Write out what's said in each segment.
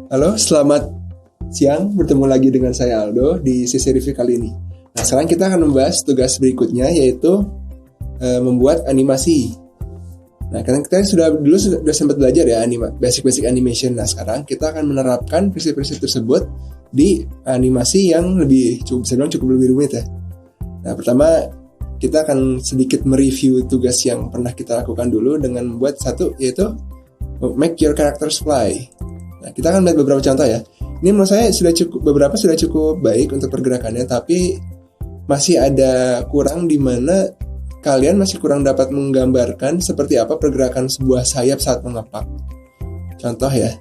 Halo, selamat siang. Bertemu lagi dengan saya Aldo di sesi review kali ini. Nah, sekarang kita akan membahas tugas berikutnya, yaitu membuat animasi. Nah, karena kita sudah sempat belajar ya basic animation. Nah, sekarang kita akan menerapkan prinsip-prinsip tersebut di animasi yang cukup lebih rumit ya. Nah, pertama kita akan sedikit mereview tugas yang pernah kita lakukan dulu dengan membuat satu, yaitu make your characters fly. Nah, kita akan melihat beberapa contoh ya. Ini menurut saya beberapa sudah cukup baik untuk pergerakannya, tapi masih ada kurang di mana kalian masih kurang dapat menggambarkan seperti apa pergerakan sebuah sayap saat mengepak. Contoh ya,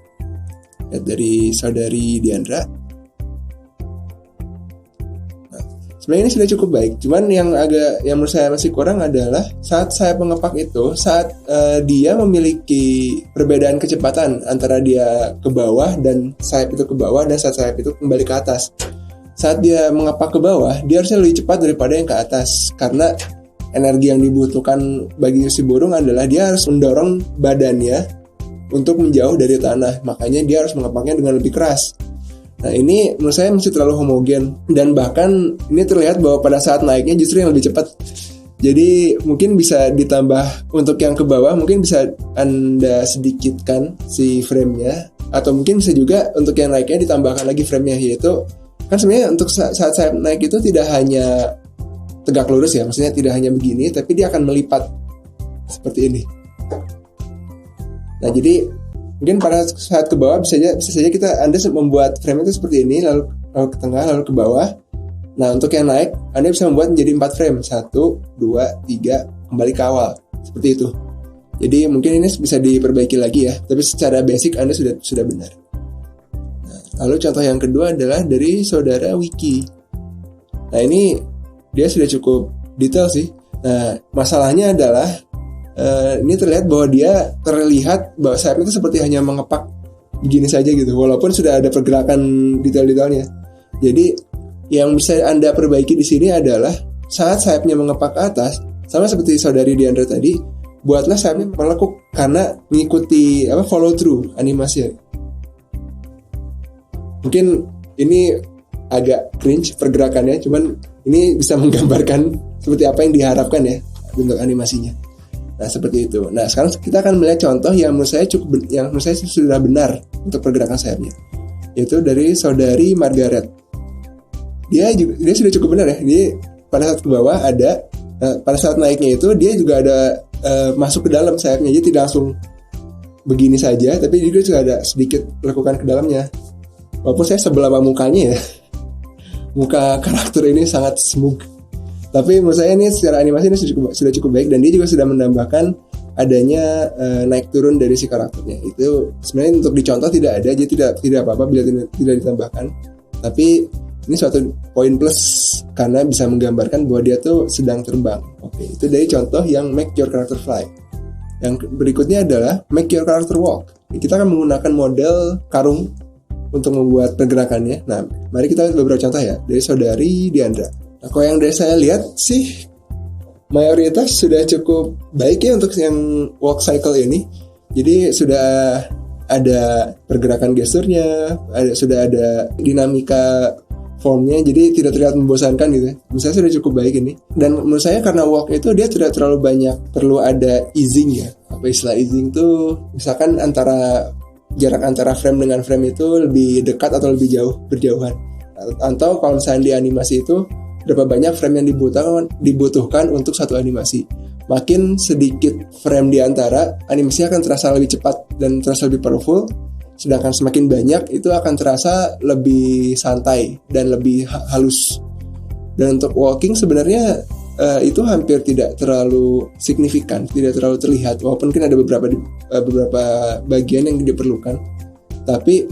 lihat dari saudari Diandra. Nah, sebenarnya ini sudah cukup baik, cuman yang menurut saya masih kurang adalah saat sayap mengepak itu, saat dia memiliki perbedaan kecepatan antara dia ke bawah dan sayap itu ke bawah, dan saat sayap itu kembali ke atas. Saat dia mengepak ke bawah, dia harusnya lebih cepat daripada yang ke atas, karena energi yang dibutuhkan bagi si burung adalah dia harus mendorong badannya untuk menjauh dari tanah. Makanya dia harus mengepaknya dengan lebih keras. Nah, ini menurut saya masih terlalu homogen, dan bahkan ini terlihat bahwa pada saat naiknya justru yang lebih cepat. Jadi mungkin bisa ditambah untuk yang ke bawah, mungkin bisa Anda sedikitkan si frame-nya, atau mungkin bisa juga untuk yang naiknya ditambahkan lagi frame-nya, yaitu kan sebenarnya untuk saat saya naik itu tidak hanya tegak lurus ya, maksudnya tidak hanya begini, tapi dia akan melipat seperti ini. Nah, jadi mungkin pada saat ke bawah bisa saja Anda membuat frame itu seperti ini, lalu ke tengah, lalu ke bawah. Nah, untuk yang naik, Anda bisa membuat menjadi 4 frame, 1, 2, 3, kembali ke awal, seperti itu. Jadi mungkin ini bisa diperbaiki lagi ya, tapi secara basic Anda sudah benar. Nah, lalu contoh yang kedua adalah dari saudara Wiki. Nah, ini dia sudah cukup detail sih. Nah, masalahnya adalah ini terlihat bahwa dia terlihat bahwa sayap itu seperti hanya mengepak begini saja gitu, walaupun sudah ada pergerakan detail-detailnya. Jadi yang bisa Anda perbaiki di sini adalah saat sayapnya mengepak ke atas, sama seperti saudari Diandra tadi, buatlah sayapnya melekuk karena mengikuti follow through animasi. Mungkin ini agak cringe pergerakannya, cuman ini bisa menggambarkan seperti apa yang diharapkan ya bentuk animasinya. Nah, seperti itu. Nah, sekarang kita akan melihat contoh yang menurut saya sudah benar untuk pergerakan sayapnya, yaitu dari saudari Margaret. Dia sudah cukup benar ya. Dia pada saat ke bawah ada, pada saat naiknya itu dia juga ada masuk ke dalam sayapnya. Jadi tidak langsung begini saja, tapi juga sudah ada sedikit lakukan ke dalamnya. Walaupun saya sebelah sama mukanya ya. Muka karakter ini sangat smooth. Tapi menurut saya ini secara animasi ini sudah cukup baik, dan dia juga sudah menambahkan adanya naik turun dari si karakternya. Itu sebenarnya untuk dicontoh tidak ada, jadi tidak apa-apa bila tidak ditambahkan. Tapi ini suatu poin plus karena bisa menggambarkan bahwa dia tuh sedang terbang. Oke, itu dari contoh yang make your character fly. Yang berikutnya adalah make your character walk. Kita akan menggunakan model karung untuk membuat pergerakannya. Nah, mari kita lihat beberapa contoh ya dari saudari Diandra. Nah, kalau yang dari saya lihat sih mayoritas sudah cukup baik ya untuk yang walk cycle ini. Jadi sudah ada pergerakan gesturnya, sudah ada dinamika formnya, jadi tidak terlihat membosankan gitu. Menurut saya sudah cukup baik ini. Dan menurut saya karena walk itu dia tidak terlalu banyak perlu ada easing ya. Apa istilah easing tuh? Misalkan jarak antara frame dengan frame itu lebih dekat atau lebih berjauhan. Atau kalau misalnya di animasi itu berapa banyak frame yang dibutuhkan untuk satu animasi. Makin sedikit frame di antara, animasinya akan terasa lebih cepat dan terasa lebih powerful. Sedangkan semakin banyak itu akan terasa lebih santai dan lebih halus. Dan untuk walking sebenarnya itu hampir tidak terlalu signifikan, tidak terlalu terlihat, walaupun kan ada beberapa bagian yang diperlukan. Tapi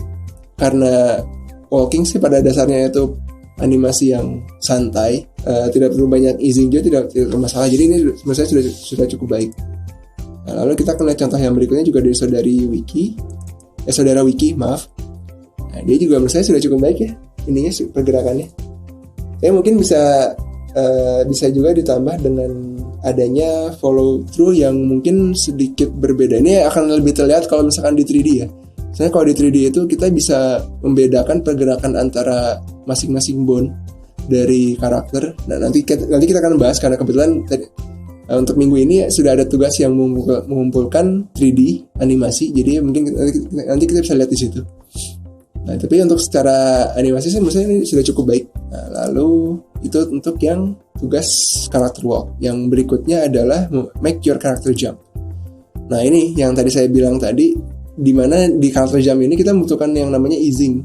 karena walking sih pada dasarnya itu animasi yang santai, tidak perlu banyak easing juga, tidak bermasalah. Jadi ini menurut saya sudah cukup baik. Nah, lalu kita akan lihat contoh yang berikutnya juga dari saudara Wiki, maaf. Nah, dia juga menurut saya sudah cukup baik ya ininya pergerakannya. Saya mungkin bisa juga ditambah dengan adanya follow through yang mungkin sedikit berbeda. Ini akan lebih terlihat kalau misalkan di 3D ya. Misalnya kalau di 3D itu kita bisa membedakan pergerakan antara masing-masing bone dari karakter. Nah, nanti kita akan bahas karena kebetulan untuk minggu ini sudah ada tugas yang mengumpulkan 3D animasi. Jadi mungkin nanti kita bisa lihat di situ. Nah, tapi untuk secara animasi sih menurut saya ini sudah cukup baik. Nah, lalu itu untuk yang tugas character walk. Yang berikutnya adalah make your character jump. Nah, ini yang tadi saya bilang tadi, di mana di character jump ini kita membutuhkan yang namanya easing,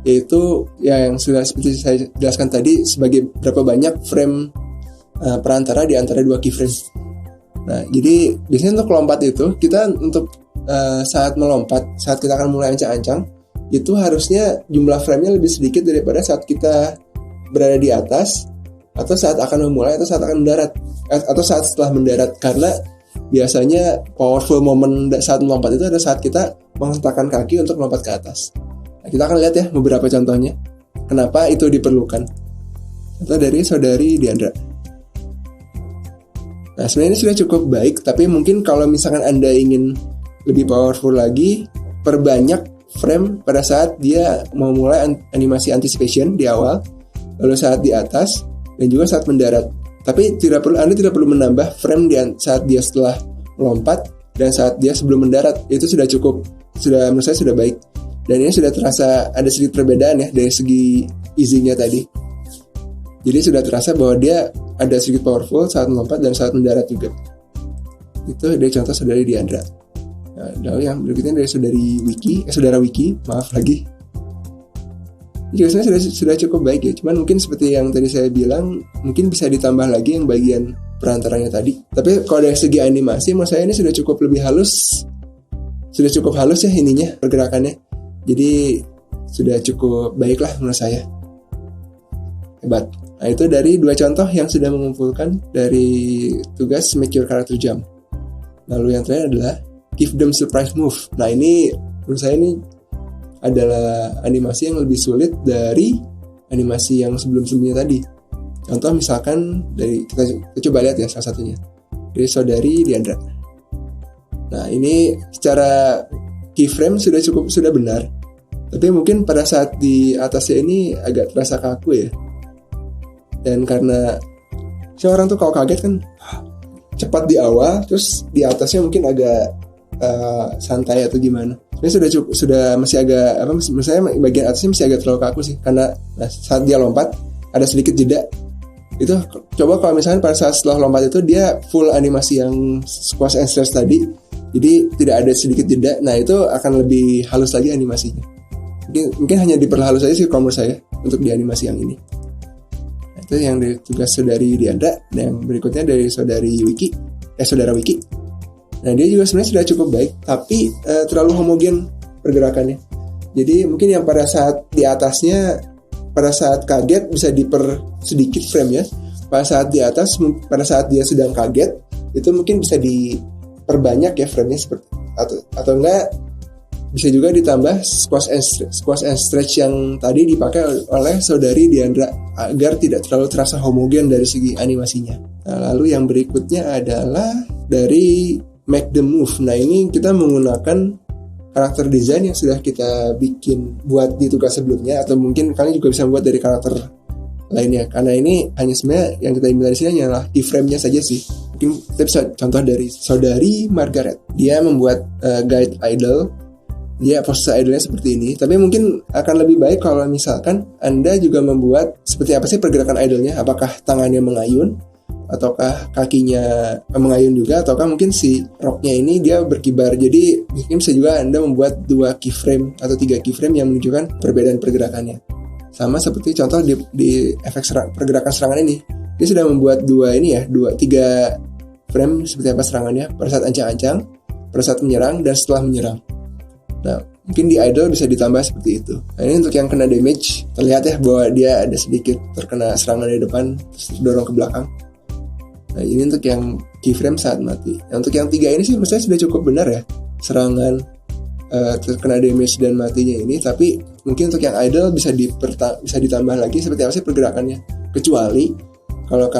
yaitu ya yang sudah seperti saya jelaskan tadi sebagai berapa banyak frame perantara di antara dua keyframe. Nah, jadi biasanya untuk lompat itu kita untuk saat melompat, saat kita akan mulai ancang-ancang, itu harusnya jumlah frame-nya lebih sedikit daripada saat kita berada di atas, atau saat akan memulai, atau saat akan mendarat, atau saat setelah mendarat. Karena biasanya powerful moment saat melompat itu ada saat kita menghentakkan kaki untuk melompat ke atas. Nah, kita akan lihat ya beberapa contohnya kenapa itu diperlukan. Contoh dari saudari Diandra. Nah, sebenarnya ini sudah cukup baik, tapi mungkin kalau misalkan Anda ingin lebih powerful lagi, perbanyak frame pada saat dia mau mulai animasi anticipation di awal, lalu saat di atas, dan juga saat mendarat. Tapi Anda tidak perlu menambah frame saat dia setelah melompat dan saat dia sebelum mendarat. Itu sudah cukup, menurut saya sudah baik. Dan ini sudah terasa ada sedikit perbedaan ya dari segi easing-nya tadi. Jadi sudah terasa bahwa dia ada sedikit powerful saat melompat dan saat mendarat juga. Itu dari contoh saudari Diandra. Nah, lalu yang berikutnya dari saudara Wiki, maaf lagi. Jadi sebenarnya sudah cukup baik ya. Cuman mungkin seperti yang tadi saya bilang, mungkin bisa ditambah lagi yang bagian perantaranya tadi. Tapi kalau dari segi animasi, menurut saya ini sudah cukup lebih halus. Sudah cukup halus ya ininya, pergerakannya. Jadi sudah cukup baik lah menurut saya. Hebat. Nah, itu dari 2 contoh yang sudah mengumpulkan dari tugas make your character jump. Lalu yang terakhir adalah give them surprise move. Nah, ini menurut saya ini adalah animasi yang lebih sulit dari animasi yang sebelum-sebelumnya tadi. Contoh misalkan dari kita coba lihat ya salah satunya dari saudari Diandra. Nah, ini secara keyframe sudah benar. Tapi mungkin pada saat di atasnya ini agak terasa kaku ya. Dan karena orang tuh kalau kaget kan cepat di awal, terus di atasnya mungkin agak santai atau gimana. Ini sudah masih agak menurut saya bagian atasnya masih agak terlalu kaku sih, karena saat dia lompat ada sedikit jeda. Itu coba kalau misalnya pada saat setelah lompat itu dia full animasi yang squash and stretch tadi, jadi tidak ada sedikit jeda. Nah, itu akan lebih halus lagi animasinya. Mungkin hanya diperhalus saja sih kalau menurut saya untuk di animasi yang ini. Nah, itu yang dari tugas saudari Diandra. Dan yang berikutnya dari saudara Wiki. Nah, dia juga sebenarnya sudah cukup baik, tapi terlalu homogen pergerakannya. Jadi mungkin yang pada saat di atasnya, pada saat kaget bisa sedikit frame ya. Pada saat di atas, pada saat dia sedang kaget, itu mungkin bisa diperbanyak ya frame-nya seperti atau enggak bisa juga ditambah squash and stretch yang tadi dipakai oleh saudari Diandra agar tidak terlalu terasa homogen dari segi animasinya. Nah, lalu yang berikutnya adalah dari make the move. Nah, ini kita menggunakan karakter design yang sudah kita bikin buat di tugas sebelumnya, atau mungkin kalian juga bisa buat dari karakter lainnya. Karena ini hanya sebenarnya yang kita ambil dari sini hanyalah keyframe-nya saja sih. Mungkin kita bisa contoh dari saudari Margaret. Dia membuat guide idol. Dia pose idolnya seperti ini. Tapi mungkin akan lebih baik kalau misalkan Anda juga membuat seperti apa sih pergerakan idolnya. Apakah tangannya mengayun, ataukah kakinya mengayun juga, ataukah mungkin si roknya ini dia berkibar. Jadi mungkin bisa juga Anda membuat 2 keyframe atau 3 keyframe yang menunjukkan perbedaan pergerakannya. Sama seperti contoh di efek pergerakan serangan ini. Dia sudah membuat 3 frame seperti apa serangannya pada saat ancang-ancang, pada saat menyerang, dan setelah menyerang. Nah, mungkin di idol bisa ditambah seperti itu. Nah, ini untuk yang kena damage, terlihat ya bahwa dia ada sedikit terkena serangan dari depan, terus dorong ke belakang. Nah, ini untuk yang keyframe saat mati. Nah, untuk yang 3 ini sih menurut saya sudah cukup benar ya, serangan, terkena damage dan matinya ini. Tapi mungkin untuk yang idol bisa ditambah lagi seperti apa sih pergerakannya. Kecuali kalau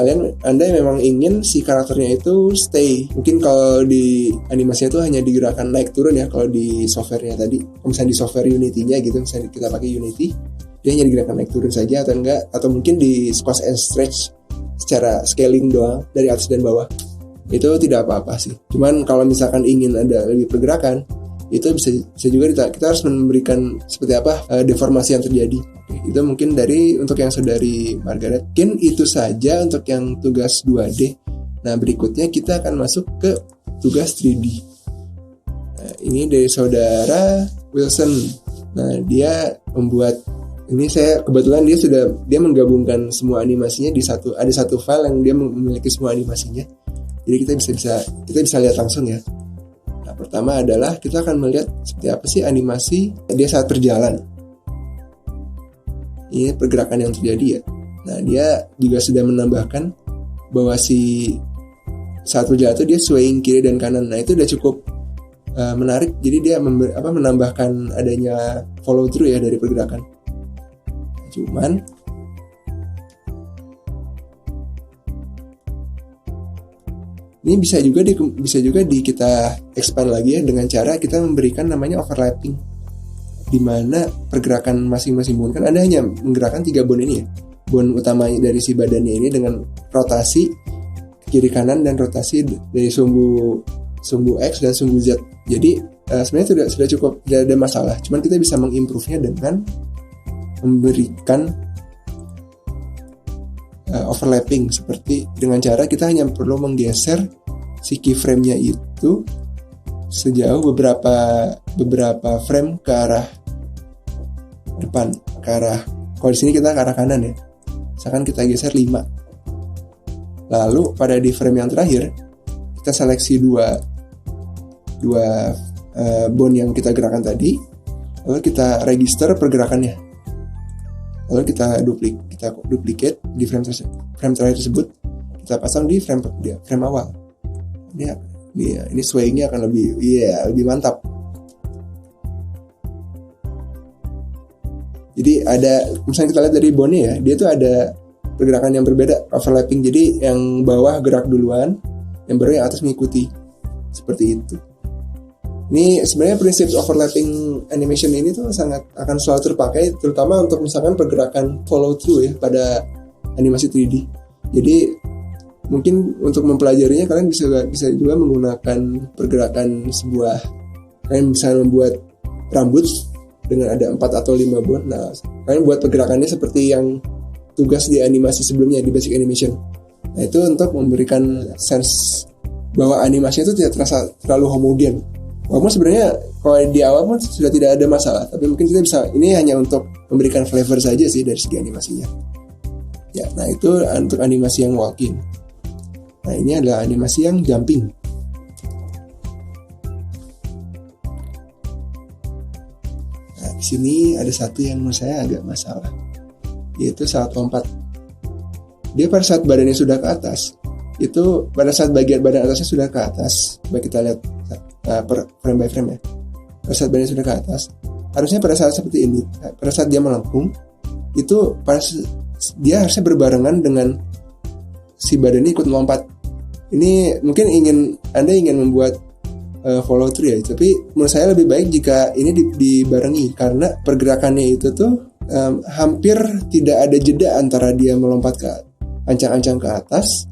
Anda memang ingin si karakternya itu stay, mungkin kalau di animasinya itu hanya digerakkan naik turun ya, kalau di softwarenya tadi, misalnya di software Unity-nya gitu, misalnya kita pakai Unity, dia hanya digerakkan naik turun saja atau enggak, atau mungkin di squash and stretch secara scaling doang dari atas dan bawah, itu tidak apa-apa sih. Cuman kalau misalkan ingin ada lebih pergerakan, itu bisa juga kita harus memberikan seperti apa deformasi yang terjadi. Itu mungkin untuk yang saudari Margaret. Mungkin itu saja untuk yang tugas 2D. Nah, berikutnya kita akan masuk ke tugas 3D. Nah, ini dari saudara Wilson. Nah, dia membuat ini, saya kebetulan dia menggabungkan semua animasinya ada satu file yang dia memiliki semua animasinya. Jadi kita bisa lihat langsung ya. Nah, pertama adalah kita akan melihat seperti apa sih animasi dia saat berjalan. Ini pergerakan yang terjadi ya. Nah, dia juga sudah menambahkan bahwa saat berjalan itu dia swaying kiri dan kanan. Nah, itu udah cukup menarik. Jadi dia menambahkan adanya follow through ya dari pergerakan. Cuman ini bisa juga kita expand lagi ya dengan cara kita memberikan namanya overlapping, di mana pergerakan masing-masing bone, kan Anda hanya menggerakkan 3 bone ini ya, bone utamanya dari si badannya ini dengan rotasi kiri kanan dan rotasi dari sumbu X dan sumbu Z. Jadi sebenarnya sudah cukup, tidak ada masalah. Cuman kita bisa mengimprove-nya dengan memberikan overlapping, seperti dengan cara kita hanya perlu menggeser si keyframe-nya itu sejauh beberapa frame ke arah depan, kalau di sini kita ke arah kanan ya, misalkan kita geser 5. Lalu pada di frame yang terakhir kita seleksi dua bone yang kita gerakan tadi, lalu kita register pergerakannya, lalu kita duplicate di frame terakhir tersebut, kita pasang di frame awal. Ini swayingnya akan lebih mantap. Jadi misalnya kita lihat dari bone ya, dia tuh ada pergerakan yang berbeda, overlapping. Jadi yang bawah gerak duluan, yang baru yang atas mengikuti, seperti itu. Ini sebenarnya prinsip overlapping animation ini tuh sangat akan selalu terpakai, terutama untuk misalkan pergerakan follow through ya pada animasi 3D. Jadi mungkin untuk mempelajarinya kalian bisa juga menggunakan pergerakan kalian bisa membuat rambut dengan ada 4 atau 5 bone. Nah, kalian buat pergerakannya seperti yang tugas di animasi sebelumnya di basic animation. Nah, itu untuk memberikan sense bahwa animasinya itu tidak terasa terlalu homogen. Walaupun sebenarnya kalau di awal pun sudah tidak ada masalah, tapi mungkin kita bisa, ini hanya untuk memberikan flavor saja sih dari segi animasinya. Ya, nah itu untuk animasi yang walking. Nah, ini adalah animasi yang jumping. Nah, di sini ada satu yang menurut saya agak masalah, yaitu saat lompat. Dia pada saat badannya sudah ke atas, itu pada saat bagian badan atasnya sudah ke atas, baik kita lihat per frame by frame ya. Pada saat badannya sudah ke atas, harusnya pada saat seperti ini, pada saat dia melengkung, itu dia harusnya berbarengan dengan si badannya ikut melompat. Ini mungkin Anda ingin membuat follow through ya, tapi menurut saya lebih baik jika ini dibarengi, karena pergerakannya itu tuh hampir tidak ada jeda antara dia melompat ke ancang-ancang ke atas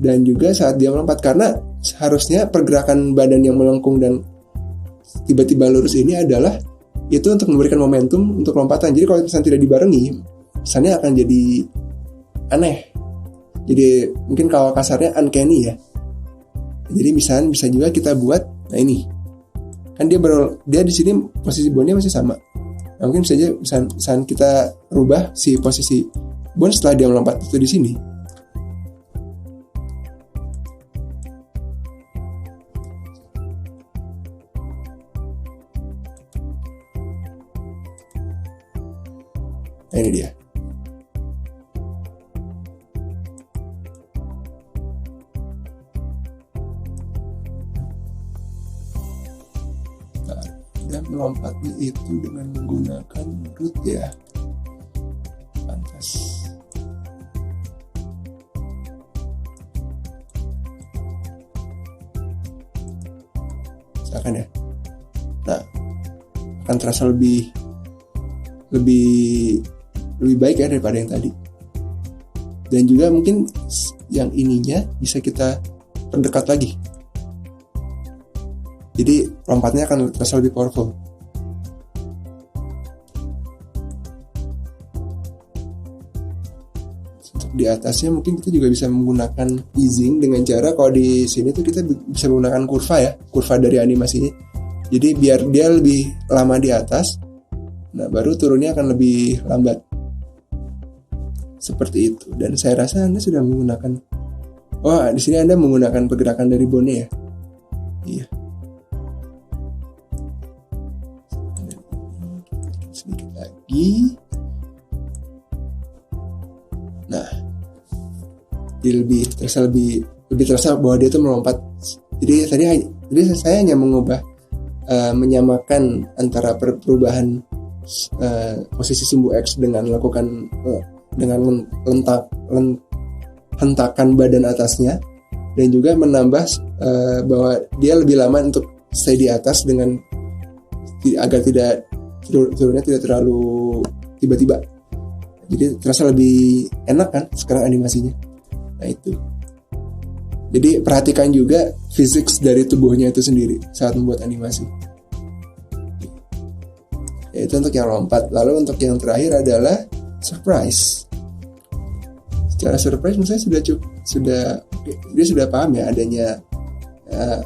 dan juga saat dia melompat, karena harusnya pergerakan badan yang melengkung dan tiba-tiba lurus ini adalah itu untuk memberikan momentum untuk lompatan. Jadi kalau misalnya tidak dibarengi, misalnya akan jadi aneh. Jadi mungkin kalau kasarnya uncanny ya. Jadi misalnya bisa juga kita buat, nah ini kan dia di sini posisi bone-nya masih sama. Nah, mungkin bisa aja misalnya kita rubah si posisi bone setelah dia melompat itu di sini. Nah, ini dia. Dan melompatnya itu dengan menggunakan root ya. Pantas. misalkan ya. Nah, akan terasa lebih baik ya daripada yang tadi. Dan juga mungkin yang ininya bisa kita perdekat lagi. Jadi lompatnya akan terasa lebih powerful. Untuk di atasnya mungkin kita juga bisa menggunakan easing dengan cara, kalau di sini tuh kita bisa menggunakan kurva ya, kurva dari animasinya. Jadi biar dia lebih lama di atas, nah baru turunnya akan lebih lambat. Seperti itu. Dan saya rasa Anda sudah menggunakan, di sini Anda menggunakan pergerakan dari bone ya. Iya. Sedikit lagi. Nah, dia lebih terasa bahwa dia itu melompat. Jadi saya hanya mengubah menyamakan antara perubahan posisi sumbu X dengan melakukan dengan hentakan badan atasnya, dan juga menambah bahwa dia lebih lama untuk stay di atas dengan agar turunnya tidak terlalu tiba-tiba. Jadi terasa lebih enak kan sekarang animasinya. Nah itu. Jadi perhatikan juga fisik dari tubuhnya itu sendiri saat membuat animasi. Itu untuk yang lompat. Lalu untuk yang terakhir adalah surprise. Secara surprise menurut saya dia sudah paham ya adanya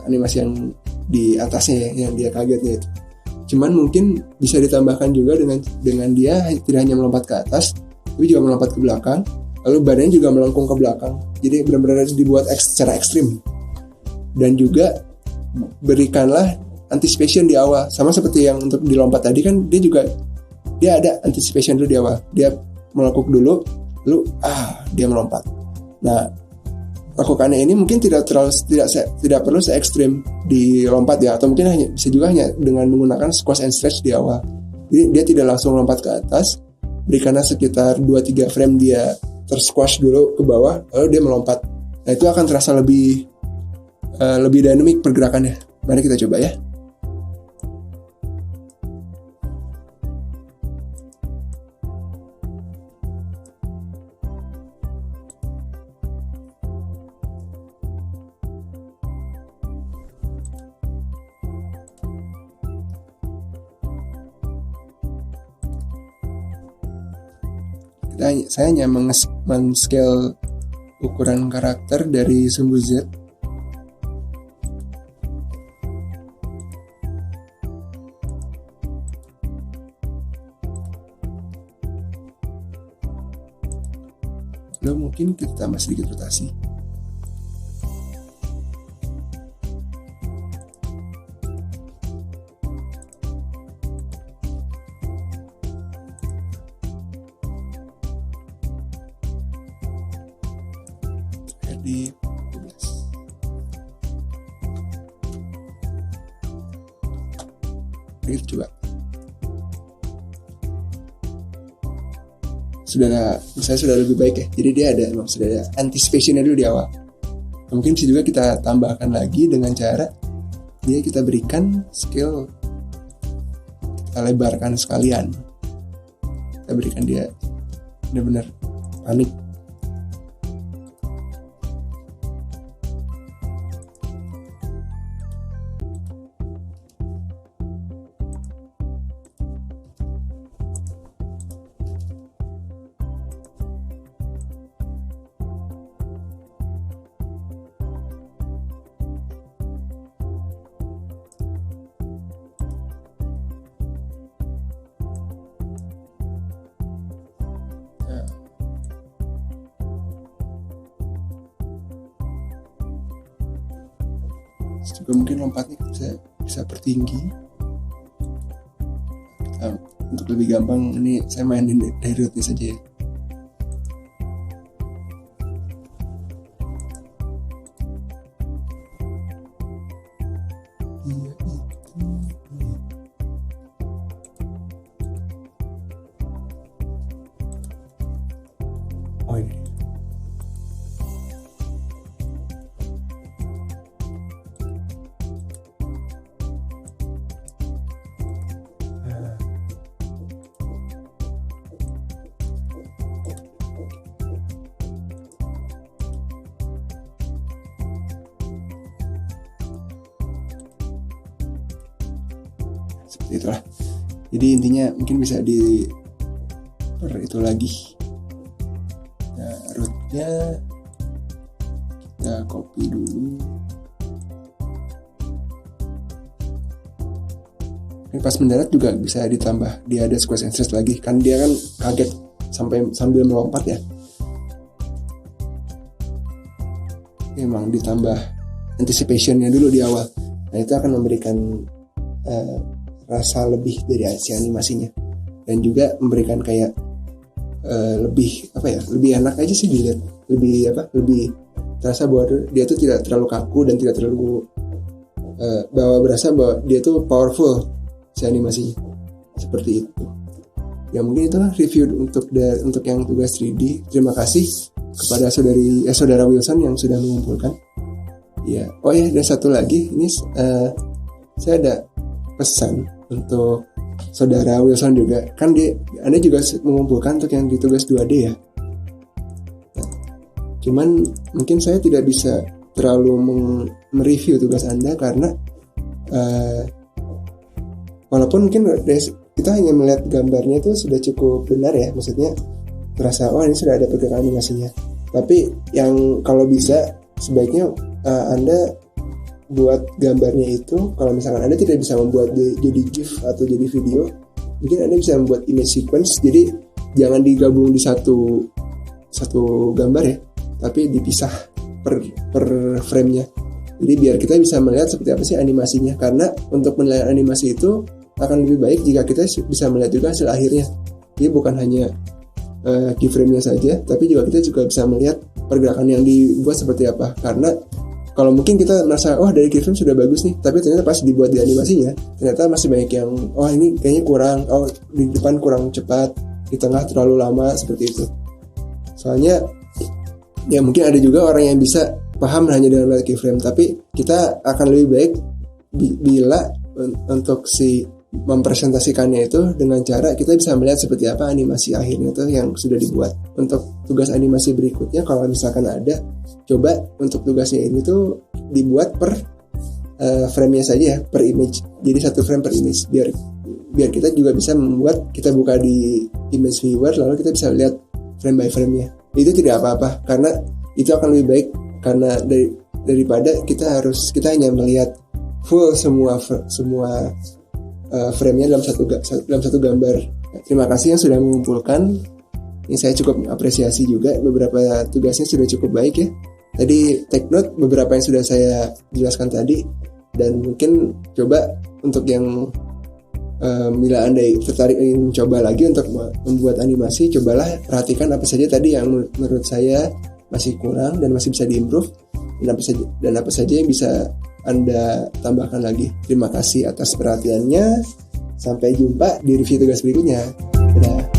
animasi yang di atasnya ya, yang dia kagetnya itu. Cuman mungkin bisa ditambahkan juga dengan dia tidak hanya melompat ke atas, tapi juga melompat ke belakang, lalu badannya juga melengkung ke belakang. Jadi benar-benar harus dibuat secara ekstrim. Dan juga berikanlah anticipation di awal, sama seperti yang untuk dilompat tadi kan dia ada anticipation dulu di awal. Dia melengkung dulu, lalu dia melompat. Nah, lakukannya ini mungkin tidak perlu se ekstrim di lompat ya, atau mungkin bisa juga hanya dengan menggunakan squash and stretch di awal. Jadi dia tidak langsung lompat ke atas, berikanlah sekitar 2-3 frame dia tersquash dulu ke bawah, lalu dia melompat. Nah itu akan terasa lebih dynamic pergerakannya. Mari kita coba ya. Saya hanya men-scale ukuran karakter dari sumbu Z. Lalu mungkin kita tambah sedikit rotasi. Di 12. Kita coba. Saya sudah lebih baik ya. Jadi dia sudah ada anticipation-nya dulu di awal. Mungkin bisa juga kita tambahkan lagi dengan cara kita berikan skill, kita lebarkan sekalian. Kita berikan dia benar-benar panik. Juga mungkin lompatnya bisa bertinggi. Untuk lebih gampang ini saya mainin dari rootnya saja ya. Oh ini. seperti itulah. Jadi intinya mungkin bisa di itu lagi. Nah, rootnya kita copy dulu. Ini pas mendarat juga bisa ditambah, dia ada squash and stretch lagi, kan dia kan kaget sambil melompat ya. Memang ditambah anticipationnya dulu di awal. Nah itu akan memberikan rasa lebih dari si animasinya, dan juga memberikan kayak lebih enak aja sih dilihat, lebih terasa bahwa dia tuh tidak terlalu kaku dan tidak terlalu berasa bahwa dia tuh powerful si animasinya, seperti itu. Ya mungkin itulah review untuk yang tugas 3D. Terima kasih kepada saudara Wilson yang sudah mengumpulkan. Ya, dan satu lagi, ini saya ada pesan untuk saudara Wilson juga. Kan Anda juga mengumpulkan untuk yang di tugas 2D ya. Nah, cuman mungkin saya tidak bisa terlalu mereview tugas Anda karena walaupun mungkin kita hanya melihat gambarnya itu sudah cukup benar ya, maksudnya terasa ini sudah ada pergerakan animasinya. Tapi yang kalau bisa sebaiknya Anda buat gambarnya itu, kalau misalkan Anda tidak bisa membuat jadi GIF atau jadi video, mungkin Anda bisa membuat image sequence. Jadi jangan digabung di satu gambar ya, tapi dipisah per frame-nya. Jadi biar kita bisa melihat seperti apa sih animasinya, karena untuk menilai animasi itu akan lebih baik jika kita bisa melihat juga hasil akhirnya. Jadi bukan hanya keyframe-nya saja, tapi juga kita juga bisa melihat pergerakan yang dibuat seperti apa. Karena kalau mungkin kita merasa dari keyframe sudah bagus nih, tapi ternyata pas dibuat di animasinya ternyata masih banyak yang ini kayaknya kurang, di depan kurang cepat, di tengah terlalu lama, seperti itu. Soalnya ya mungkin ada juga orang yang bisa paham hanya dengan melihat keyframe, tapi kita akan lebih baik bila untuk mempresentasikannya itu dengan cara kita bisa melihat seperti apa animasi akhirnya itu yang sudah dibuat. Untuk tugas animasi berikutnya, kalau misalkan ada, coba untuk tugasnya ini tuh dibuat per frame-nya saja ya, per image. Jadi satu frame per image, biar kita juga bisa membuat, kita buka di image viewer lalu kita bisa lihat frame by frame-nya. Itu tidak apa-apa, karena itu akan lebih baik, karena daripada kita hanya melihat full semua frame-nya dalam satu gambar. Terima kasih yang sudah mengumpulkan. Ini saya cukup apresiasi juga, beberapa tugasnya sudah cukup baik ya. Tadi take note beberapa yang sudah saya jelaskan tadi, dan mungkin coba untuk yang bila Anda tertarik ingin mencoba lagi untuk membuat animasi, cobalah perhatikan apa saja tadi yang menurut saya masih kurang dan masih bisa diimprove, dan apa saja yang bisa Anda tambahkan lagi. Terima kasih atas perhatiannya. Sampai jumpa di review tugas berikutnya. Dadah.